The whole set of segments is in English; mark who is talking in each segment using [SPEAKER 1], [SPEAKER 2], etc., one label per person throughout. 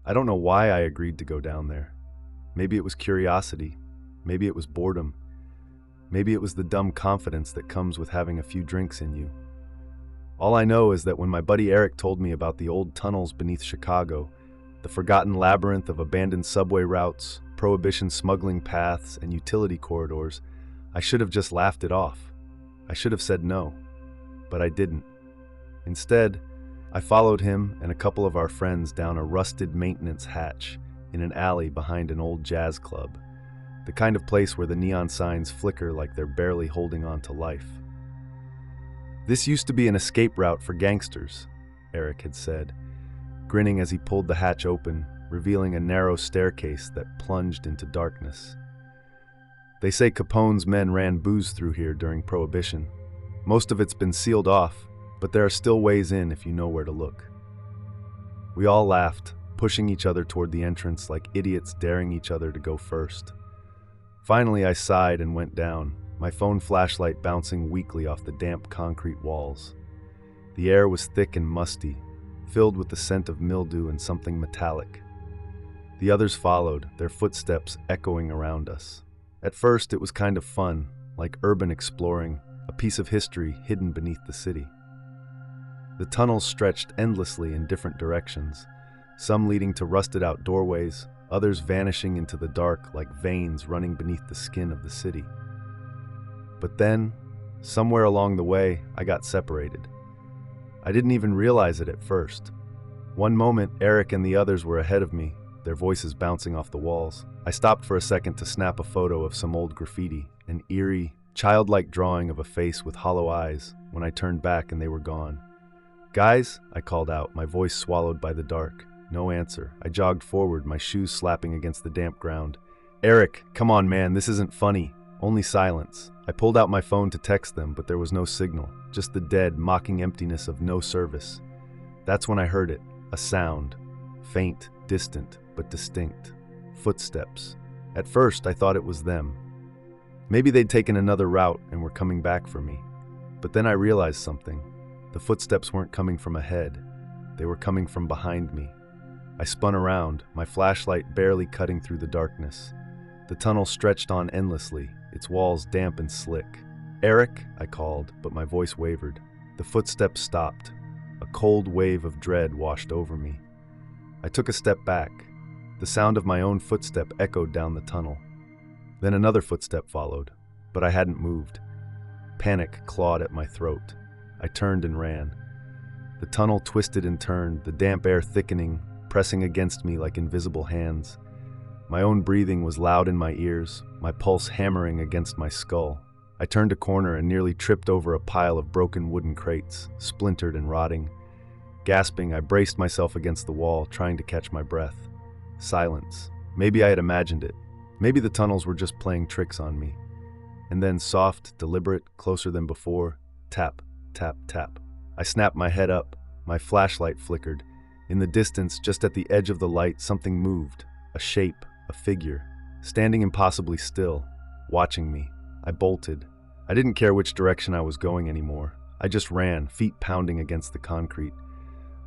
[SPEAKER 1] I don't know why I agreed to go down there. Maybe it was curiosity. Maybe it was boredom. Maybe it was the dumb confidence that comes with having a few drinks in you. All I know is that when my buddy Eric told me about the old tunnels beneath Chicago, the forgotten labyrinth of abandoned subway routes, prohibition smuggling paths, and utility corridors, I should have just laughed it off. I should have said no, but I didn't. Instead, I followed him and a couple of our friends down a rusted maintenance hatch in an alley behind an old jazz club, the kind of place where the neon signs flicker like they're barely holding on to life. "This used to be an escape route for gangsters," Eric had said, grinning as he pulled the hatch open, revealing a narrow staircase that plunged into darkness. "They say Capone's men ran booze through here during Prohibition. Most of it's been sealed off, but there are still ways in if you know where to look." We all laughed, pushing each other toward the entrance like idiots daring each other to go first. Finally, I sighed and went down, my phone flashlight bouncing weakly off the damp concrete walls. The air was thick and musty, filled with the scent of mildew and something metallic. The others followed, their footsteps echoing around us. At first, it was kind of fun, like urban exploring, a piece of history hidden beneath the city. The tunnels stretched endlessly in different directions, some leading to rusted-out doorways, others vanishing into the dark like veins running beneath the skin of the city. But then, somewhere along the way, I got separated. I didn't even realize it at first. One moment, Eric and the others were ahead of me, their voices bouncing off the walls. I stopped for a second to snap a photo of some old graffiti, an eerie, childlike drawing of a face with hollow eyes, when I turned back and they were gone. "Guys," I called out, my voice swallowed by the dark. No answer. I jogged forward, my shoes slapping against the damp ground. "Eric, come on man, this isn't funny." Only silence. I pulled out my phone to text them, but there was no signal, just the dead, mocking emptiness of no service. That's when I heard it, a sound. Faint, distant, but distinct. Footsteps. At first, I thought it was them. Maybe they'd taken another route and were coming back for me. But then I realized something. The footsteps weren't coming from ahead. They were coming from behind me. I spun around, my flashlight barely cutting through the darkness. The tunnel stretched on endlessly, its walls damp and slick. "Eric," I called, but my voice wavered. The footsteps stopped. A cold wave of dread washed over me. I took a step back. The sound of my own footstep echoed down the tunnel. Then another footstep followed, but I hadn't moved. Panic clawed at my throat. I turned and ran. The tunnel twisted and turned, the damp air thickening, pressing against me like invisible hands. My own breathing was loud in my ears, my pulse hammering against my skull. I turned a corner and nearly tripped over a pile of broken wooden crates, splintered and rotting. Gasping, I braced myself against the wall, trying to catch my breath. Silence. Maybe I had imagined it. Maybe the tunnels were just playing tricks on me. And then soft, deliberate, closer than before, tap, tap, tap. I snapped my head up. My flashlight flickered. In the distance, just at the edge of the light, something moved. A shape, a figure, standing impossibly still, watching me. I bolted. I didn't care which direction I was going anymore. I just ran, feet pounding against the concrete.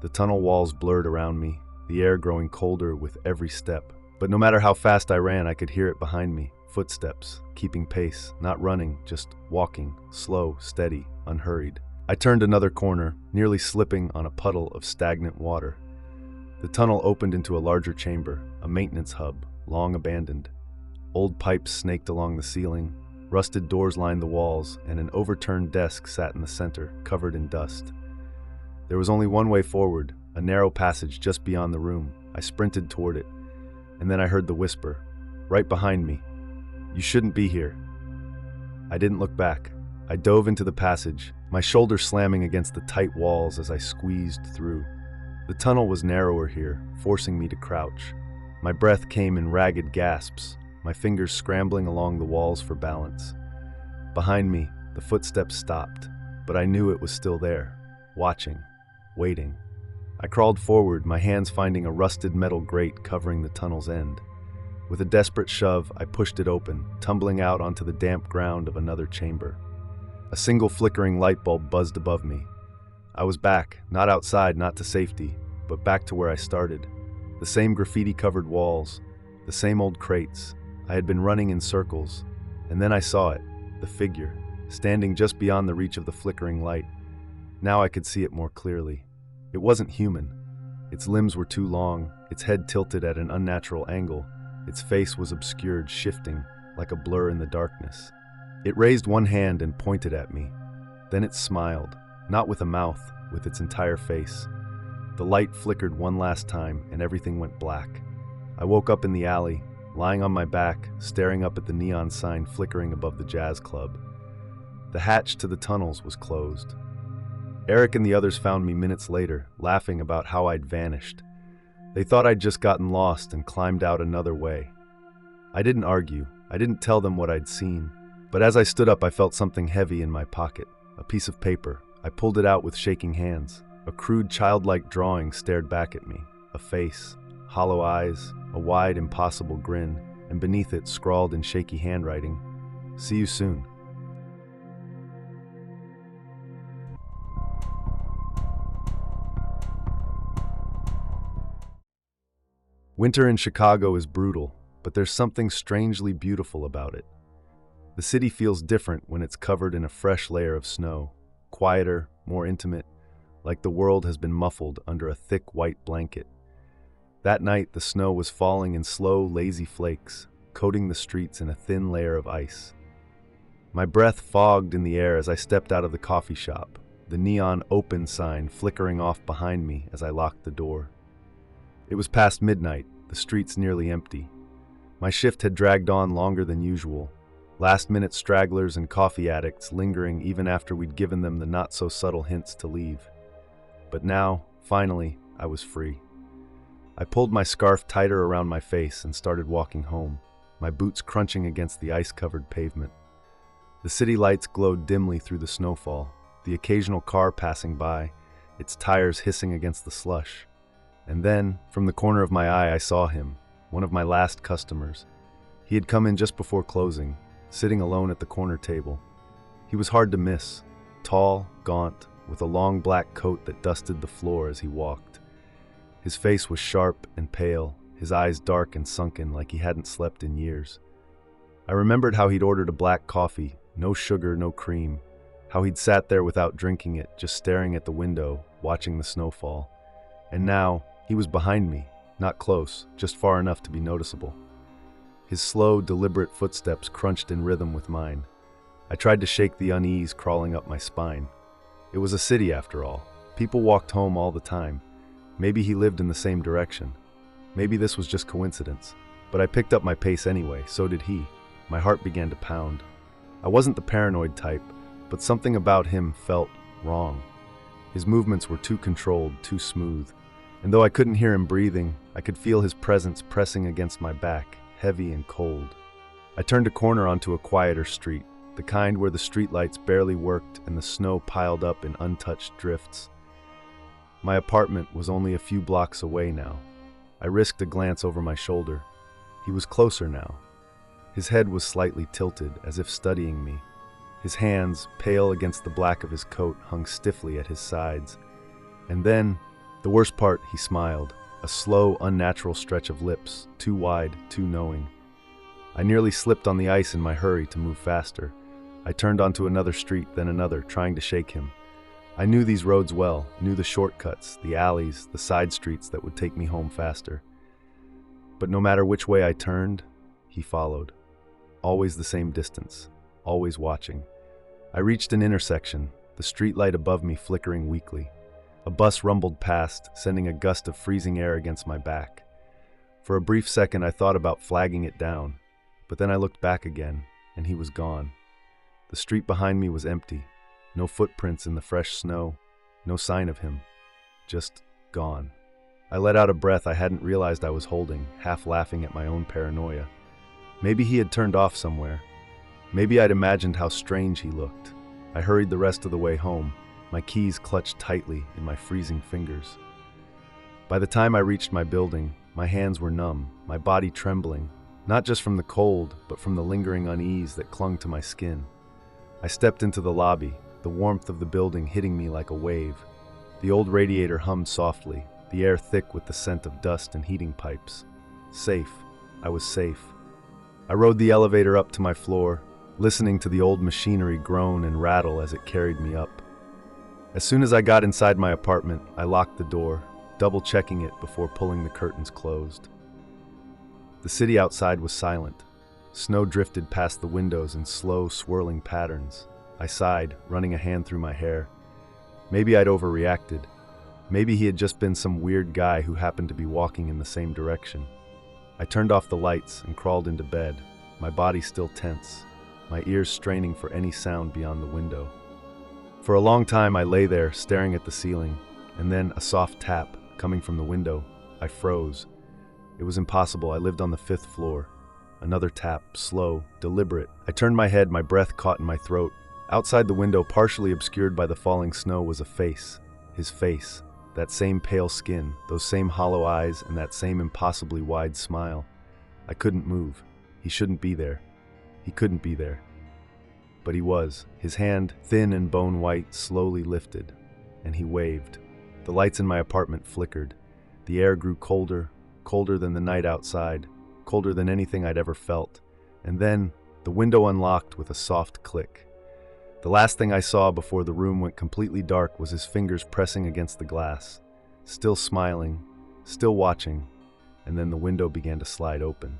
[SPEAKER 1] The tunnel walls blurred around me, the air growing colder with every step. But no matter how fast I ran, I could hear it behind me. Footsteps, keeping pace, not running, just walking, slow, steady, unhurried. I turned another corner, nearly slipping on a puddle of stagnant water. The tunnel opened into a larger chamber, a maintenance hub, long abandoned. Old pipes snaked along the ceiling, rusted doors lined the walls, and an overturned desk sat in the center, covered in dust. There was only one way forward, a narrow passage just beyond the room. I sprinted toward it, and then I heard the whisper, right behind me, "You shouldn't be here." I didn't look back. I dove into the passage, my shoulders slamming against the tight walls as I squeezed through. The tunnel was narrower here, forcing me to crouch. My breath came in ragged gasps, my fingers scrambling along the walls for balance. Behind me, the footsteps stopped, but I knew it was still there, watching, waiting. I crawled forward, my hands finding a rusted metal grate covering the tunnel's end. With a desperate shove, I pushed it open, tumbling out onto the damp ground of another chamber. A single flickering light bulb buzzed above me. I was back, not outside, not to safety, but back to where I started. The same graffiti-covered walls, the same old crates. I had been running in circles, and then I saw it, the figure, standing just beyond the reach of the flickering light. Now I could see it more clearly. It wasn't human. Its limbs were too long, its head tilted at an unnatural angle, its face was obscured, shifting, like a blur in the darkness. It raised one hand and pointed at me. Then it smiled, not with a mouth, with its entire face. The light flickered one last time, and everything went black. I woke up in the alley, lying on my back, staring up at the neon sign flickering above the jazz club. The hatch to the tunnels was closed. Eric and the others found me minutes later, laughing about how I'd vanished. They thought I'd just gotten lost and climbed out another way. I didn't argue. I didn't tell them what I'd seen. But as I stood up, I felt something heavy in my pocket, a piece of paper. I pulled it out with shaking hands. A crude, childlike drawing stared back at me. A face, hollow eyes, a wide, impossible grin, and beneath it, scrawled in shaky handwriting, "See you soon." Winter in Chicago is brutal, but there's something strangely beautiful about it. The city feels different when it's covered in a fresh layer of snow, quieter, more intimate, like the world has been muffled under a thick white blanket. That night, the snow was falling in slow, lazy flakes, coating the streets in a thin layer of ice. My breath fogged in the air as I stepped out of the coffee shop, the neon open sign flickering off behind me as I locked the door. It was past midnight, the streets nearly empty. My shift had dragged on longer than usual, last-minute stragglers and coffee addicts lingering even after we'd given them the not-so-subtle hints to leave. But now, finally, I was free. I pulled my scarf tighter around my face and started walking home, my boots crunching against the ice-covered pavement. The city lights glowed dimly through the snowfall, the occasional car passing by, its tires hissing against the slush. And then, from the corner of my eye, I saw him, one of my last customers. He had come in just before closing, sitting alone at the corner table. He was hard to miss, tall, gaunt, with a long black coat that dusted the floor as he walked. His face was sharp and pale, his eyes dark and sunken like he hadn't slept in years. I remembered how he'd ordered a black coffee, no sugar, no cream, how he'd sat there without drinking it, just staring at the window, watching the snowfall. And now, he was behind me, not close, just far enough to be noticeable. His slow, deliberate footsteps crunched in rhythm with mine. I tried to shake the unease crawling up my spine. It was a city, after all. People walked home all the time. Maybe he lived in the same direction. Maybe this was just coincidence. But I picked up my pace anyway, so did he. My heart began to pound. I wasn't the paranoid type, but something about him felt wrong. His movements were too controlled, too smooth. And though I couldn't hear him breathing, I could feel his presence pressing against my back, heavy and cold. I turned a corner onto a quieter street, the kind where the streetlights barely worked and the snow piled up in untouched drifts. My apartment was only a few blocks away now. I risked a glance over my shoulder. He was closer now. His head was slightly tilted, as if studying me. His hands, pale against the black of his coat, hung stiffly at his sides. And then, the worst part, he smiled, a slow, unnatural stretch of lips, too wide, too knowing. I nearly slipped on the ice in my hurry to move faster. I turned onto another street, then another, trying to shake him. I knew these roads well, knew the shortcuts, the alleys, the side streets that would take me home faster. But no matter which way I turned, he followed. Always the same distance, always watching. I reached an intersection, the streetlight above me flickering weakly. A bus rumbled past, sending a gust of freezing air against my back. For a brief second, I thought about flagging it down, but then I looked back again, and he was gone. The street behind me was empty, no footprints in the fresh snow, no sign of him, just gone. I let out a breath I hadn't realized I was holding, half laughing at my own paranoia. Maybe he had turned off somewhere. Maybe I'd imagined how strange he looked. I hurried the rest of the way home, my keys clutched tightly in my freezing fingers. By the time I reached my building, my hands were numb, my body trembling, not just from the cold, but from the lingering unease that clung to my skin. I stepped into the lobby, the warmth of the building hitting me like a wave. The old radiator hummed softly, the air thick with the scent of dust and heating pipes. Safe. I was safe. I rode the elevator up to my floor, listening to the old machinery groan and rattle as it carried me up. As soon as I got inside my apartment, I locked the door, double-checking it before pulling the curtains closed. The city outside was silent. Snow drifted past the windows in slow, swirling patterns. I sighed, running a hand through my hair. Maybe I'd overreacted. Maybe he had just been some weird guy who happened to be walking in the same direction. I turned off the lights and crawled into bed, my body still tense, my ears straining for any sound beyond the window. For a long time I lay there, staring at the ceiling, and then a soft tap coming from the window. I froze. It was impossible. I lived on the 5th floor. Another tap, slow, deliberate. I turned my head, my breath caught in my throat. Outside the window, partially obscured by the falling snow, was a face. His face. That same pale skin, those same hollow eyes, and that same impossibly wide smile. I couldn't move. He shouldn't be there. He couldn't be there. But he was. His hand, thin and bone-white, slowly lifted, and he waved. The lights in my apartment flickered. The air grew colder, colder than the night outside, colder than anything I'd ever felt. And then, the window unlocked with a soft click. The last thing I saw before the room went completely dark was his fingers pressing against the glass, still smiling, still watching, and then the window began to slide open.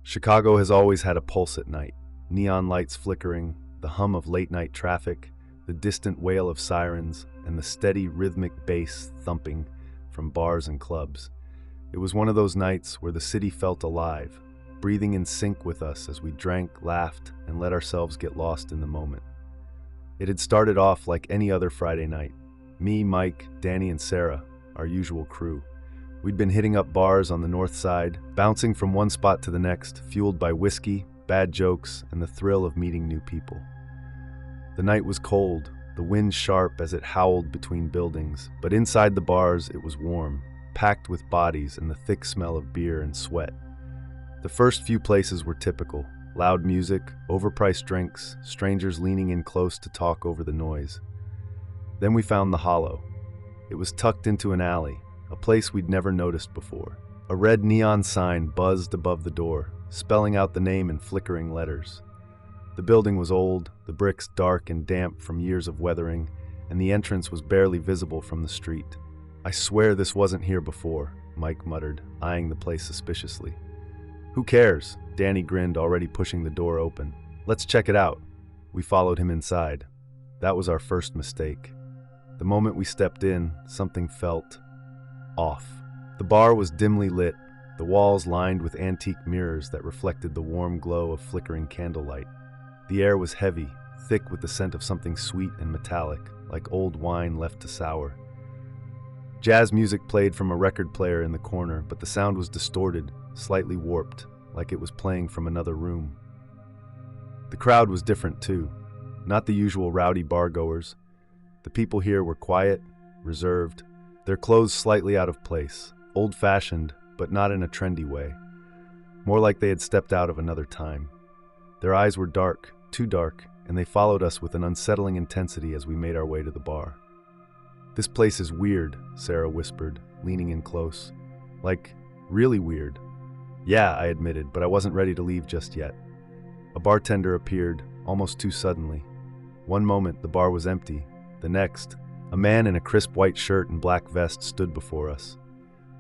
[SPEAKER 1] Chicago has always had a pulse at night. Neon lights flickering, the hum of late-night traffic, the distant wail of sirens, and the steady, rhythmic bass thumping from bars and clubs. It was one of those nights where the city felt alive, breathing in sync with us as we drank, laughed, and let ourselves get lost in the moment. It had started off like any other Friday night. Me, Mike, Danny, and Sarah, our usual crew. We'd been hitting up bars on the north side, bouncing from one spot to the next, fueled by whiskey, bad jokes, and the thrill of meeting new people. The night was cold, the wind sharp as it howled between buildings, but inside the bars it was warm, packed with bodies and the thick smell of beer and sweat. The first few places were typical: loud music, overpriced drinks, strangers leaning in close to talk over the noise. Then we found the Hollow. It was tucked into an alley, a place we'd never noticed before. A red neon sign buzzed above the door, spelling out the name in flickering letters. The building was old, the bricks dark and damp from years of weathering, and the entrance was barely visible from the street. "I swear this wasn't here before," Mike muttered, eyeing the place suspiciously. "Who cares?" Danny grinned, already pushing the door open. "Let's check it out." We followed him inside. That was our first mistake. The moment we stepped in, something felt off. The bar was dimly lit, the walls lined with antique mirrors that reflected the warm glow of flickering candlelight. The air was heavy, thick with the scent of something sweet and metallic, like old wine left to sour. Jazz music played from a record player in the corner, but the sound was distorted, slightly warped, like it was playing from another room. The crowd was different too, not the usual rowdy bargoers. The people here were quiet, reserved, their clothes slightly out of place, old-fashioned, but not in a trendy way. More like they had stepped out of another time. Their eyes were dark, too dark, and they followed us with an unsettling intensity as we made our way to the bar. "This place is weird," Sarah whispered, leaning in close. "Like, really weird." "Yeah," I admitted, but I wasn't ready to leave just yet. A bartender appeared, almost too suddenly. One moment, the bar was empty. The next, a man in a crisp white shirt and black vest stood before us.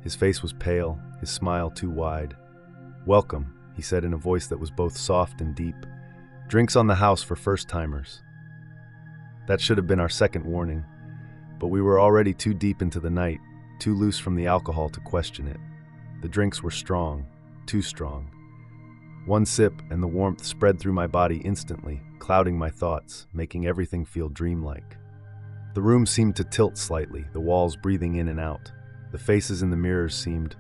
[SPEAKER 1] His face was pale, his smile too wide. "Welcome," he said in a voice that was both soft and deep. "Drinks on the house for first-timers." That should have been our second warning, but we were already too deep into the night, too loose from the alcohol to question it. The drinks were strong, too strong. One sip and the warmth spread through my body instantly, clouding my thoughts, making everything feel dreamlike. The room seemed to tilt slightly, the walls breathing in and out. The faces in the mirrors seemed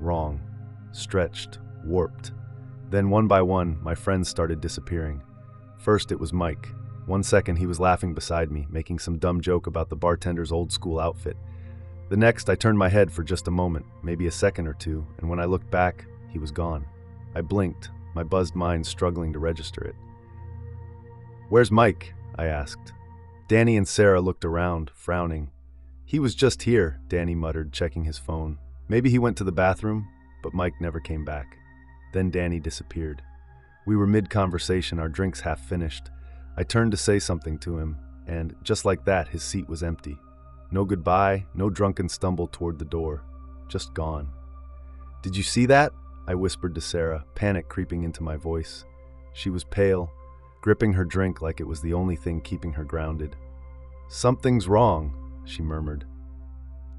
[SPEAKER 1] wrong, stretched, warped. Then one by one, my friends started disappearing. First it was Mike. 1 second he was laughing beside me, making some dumb joke about the bartender's old-school outfit. The next I turned my head for just a moment, maybe a second or two, and when I looked back, he was gone. I blinked, my buzzed mind struggling to register it. "Where's Mike?" I asked. Danny and Sarah looked around, frowning. "He was just here," Danny muttered, checking his phone. "Maybe he went to the bathroom," but Mike never came back. Then Danny disappeared. We were mid-conversation, our drinks half finished. I turned to say something to him, and just like that, his seat was empty. No goodbye, no drunken stumble toward the door. Just gone. "Did you see that?" I whispered to Sarah, panic creeping into my voice. She was pale, gripping her drink like it was the only thing keeping her grounded. "Something's wrong," she murmured.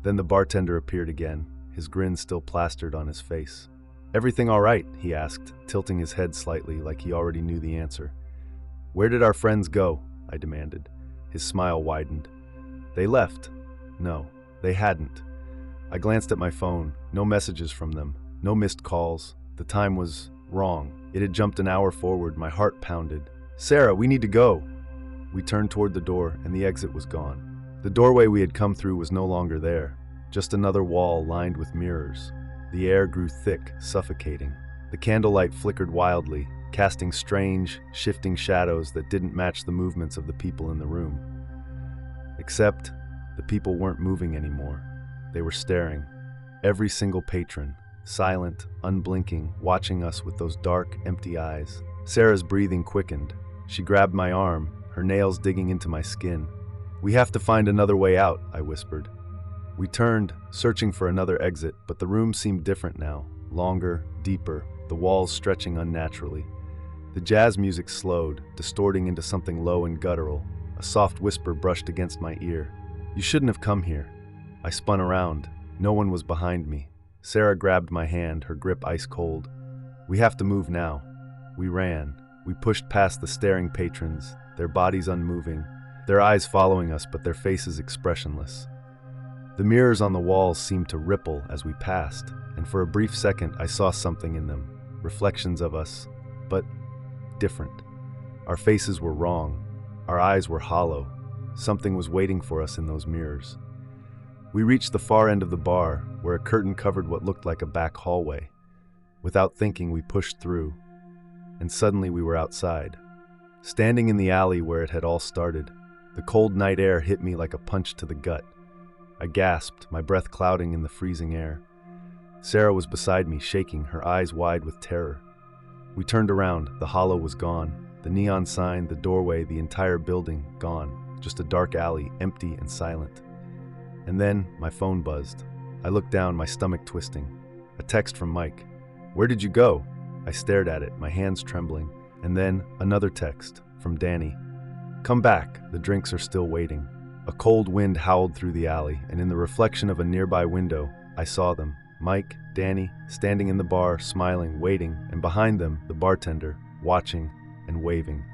[SPEAKER 1] Then the bartender appeared again, his grin still plastered on his face. "Everything all right?" he asked, tilting his head slightly like he already knew the answer. "Where did our friends go?" I demanded. His smile widened. "They left." No, they hadn't. I glanced at my phone. No messages from them. No missed calls. The time was wrong. It had jumped an hour forward. My heart pounded. "Sarah, we need to go." We turned toward the door, and the exit was gone. The doorway we had come through was no longer there. Just another wall lined with mirrors. The air grew thick, suffocating. The candlelight flickered wildly, casting strange, shifting shadows that didn't match the movements of the people in the room. Except, the people weren't moving anymore. They were staring. Every single patron, silent, unblinking, watching us with those dark, empty eyes. Sarah's breathing quickened. She grabbed my arm, her nails digging into my skin. "We have to find another way out," I whispered. We turned, searching for another exit, but the room seemed different now. Longer, deeper, the walls stretching unnaturally. The jazz music slowed, distorting into something low and guttural. A soft whisper brushed against my ear. "You shouldn't have come here." I spun around. No one was behind me. Sarah grabbed my hand, her grip ice cold. "We have to move now." We ran. We pushed past the staring patrons, their bodies unmoving, their eyes following us but their faces expressionless. The mirrors on the walls seemed to ripple as we passed, and for a brief second I saw something in them, reflections of us, but different. Our faces were wrong. Our eyes were hollow. Something was waiting for us in those mirrors. We reached the far end of the bar, where a curtain covered what looked like a back hallway. Without thinking, we pushed through, and suddenly we were outside. Standing in the alley where it had all started, the cold night air hit me like a punch to the gut. I gasped, my breath clouding in the freezing air. Sarah was beside me, shaking, her eyes wide with terror. We turned around. The hollow was gone. The neon sign, the doorway, the entire building, gone. Just a dark alley, empty and silent. And then my phone buzzed. I looked down, my stomach twisting. A text from Mike. "Where did you go?" I stared at it, my hands trembling. And then another text from Danny. "Come back, the drinks are still waiting." A cold wind howled through the alley, and in the reflection of a nearby window, I saw them. Mike, Danny, standing in the bar, smiling, waiting, and behind them, the bartender, watching and waving.